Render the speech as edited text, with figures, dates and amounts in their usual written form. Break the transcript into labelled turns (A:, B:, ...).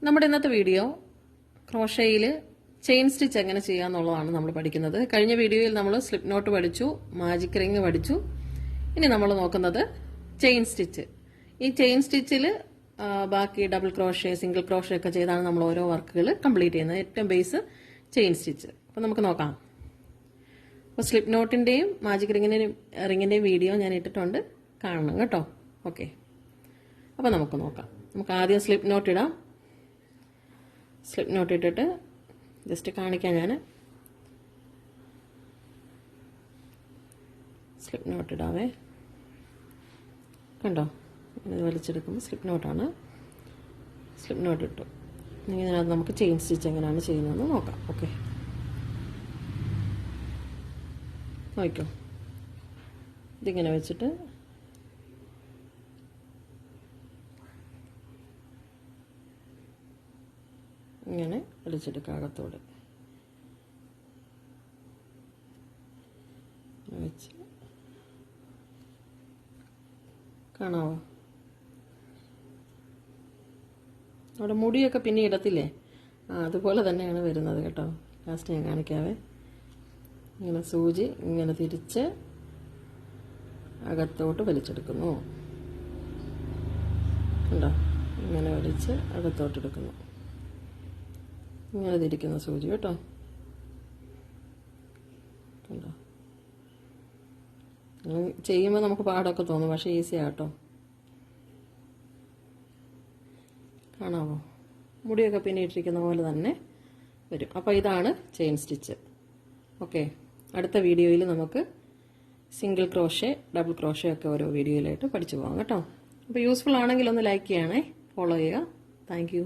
A: നമ്മുടെ ഇന്നത്തെ video ക്രോഷയിൽ chain stitch എങ്ങനെ ചെയ്യാന്നുള്ളതാണ് നമ്മൾ പഠിക്കുന്നത്. കഴിഞ്ഞ വീഡിയോയിൽ നമ്മൾ സ്ലിപ്പ് നോട്ട് പഠിച്ചു, മാജിക് റിംഗ് പഠിച്ചു. ഇനി നമ്മൾ നോക്കുന്നത് ചെയിൻ സ്റ്റിച്ച്. ഈ ചെയിൻ സ്റ്റിച്ചിൽ ബാക്കി ഡബിൾ ക്രോഷേ, സിംഗിൾ ക്രോഷേ ഒക്കെ ചെയ്താണ് നമ്മൾ ഓരോ വർക്കുകൾ കംപ്ലീറ്റ് ചെയ്യുന്നത്. ഏറ്റവും ബേസ് ചെയിൻ സ്റ്റിച്ച്. അപ്പോൾ നമുക്ക് നോക്കാം. അപ്പോൾ സ്ലിപ്പ് നോട്ടിന്റെയും മാജിക് റിങ്ങിന്റെയും വീഡിയോ ഞാൻ ഇട്ടിട്ടുണ്ട്, കാണണം കേട്ടോ. ഓക്കെ, അപ്പോൾ നമുക്ക് നോക്കാം. നമുക്ക് ആദ്യം സ്ലിപ്പ് നോട്ട് ഇടാം. സ്ലിപ്പ് നോട്ട് ഇട്ടിട്ട് ജസ്റ്റ് കാണിക്കാം. ഞാൻ സ്ലിപ്പ് നോട്ട് ഇടാവേ. കണ്ടോ, ഇത് വലിച്ചെടുക്കുമ്പോൾ സ്ലിപ്പ് നോട്ടാണ്. സ്ലിപ്പ് നോട്ട് ഇട്ടു. ഇതിനകത്ത് നമുക്ക് ചെയിൻ സ്റ്റിച്ച് എങ്ങനെയാണ് ചെയ്യുന്നതെന്ന് നോക്കാം. ഓക്കെ, നോക്കോ. ഇതിങ്ങനെ വെച്ചിട്ട് ഇങ്ങനെ വലിച്ചെടുക്കുക. അകത്തോട് വെച്ച് കാണാവോ? അവിടെ മുടിയൊക്കെ പിന്നെ ഇടത്തില്ലേ, അതുപോലെ തന്നെയാണ് വരുന്നത് കേട്ടോ. ലാസ്റ്റ് ഞാൻ കാണിക്കാവേ. ഇങ്ങനെ സൂചി ഇങ്ങനെ തിരിച്ച് അകത്തോട്ട് വലിച്ചെടുക്കുന്നു. കണ്ടോ, ഇങ്ങനെ വലിച്ച് അകത്തോട്ടെടുക്കുന്നു. ഇങ്ങനെ തിരിക്കുന്ന സൂചി കേട്ടോ. കണ്ടോ, ചെയ്യുമ്പോൾ നമുക്ക് പാടൊക്കെ തോന്നും, പക്ഷേ ഈസിയാണ് കേട്ടോ. കാണാമോ? മുടിയൊക്കെ പിന്നെ ഇട്ടിരിക്കുന്ന പോലെ തന്നെ വരും. അപ്പോൾ ഇതാണ് ചെയിൻ സ്റ്റിച്ച്. ഓക്കെ, അടുത്ത വീഡിയോയിൽ നമുക്ക് സിംഗിൾ ക്രോഷേ, ഡബിൾ ക്രോഷേ ഒക്കെ ഓരോ വീഡിയോയിലായിട്ട് പഠിച്ചു പോകാം കേട്ടോ. അപ്പോൾ യൂസ്ഫുൾ ആണെങ്കിൽ ഒന്ന് ലൈക്ക് ചെയ്യണേ, ഫോളോ ചെയ്യുക. Thank you.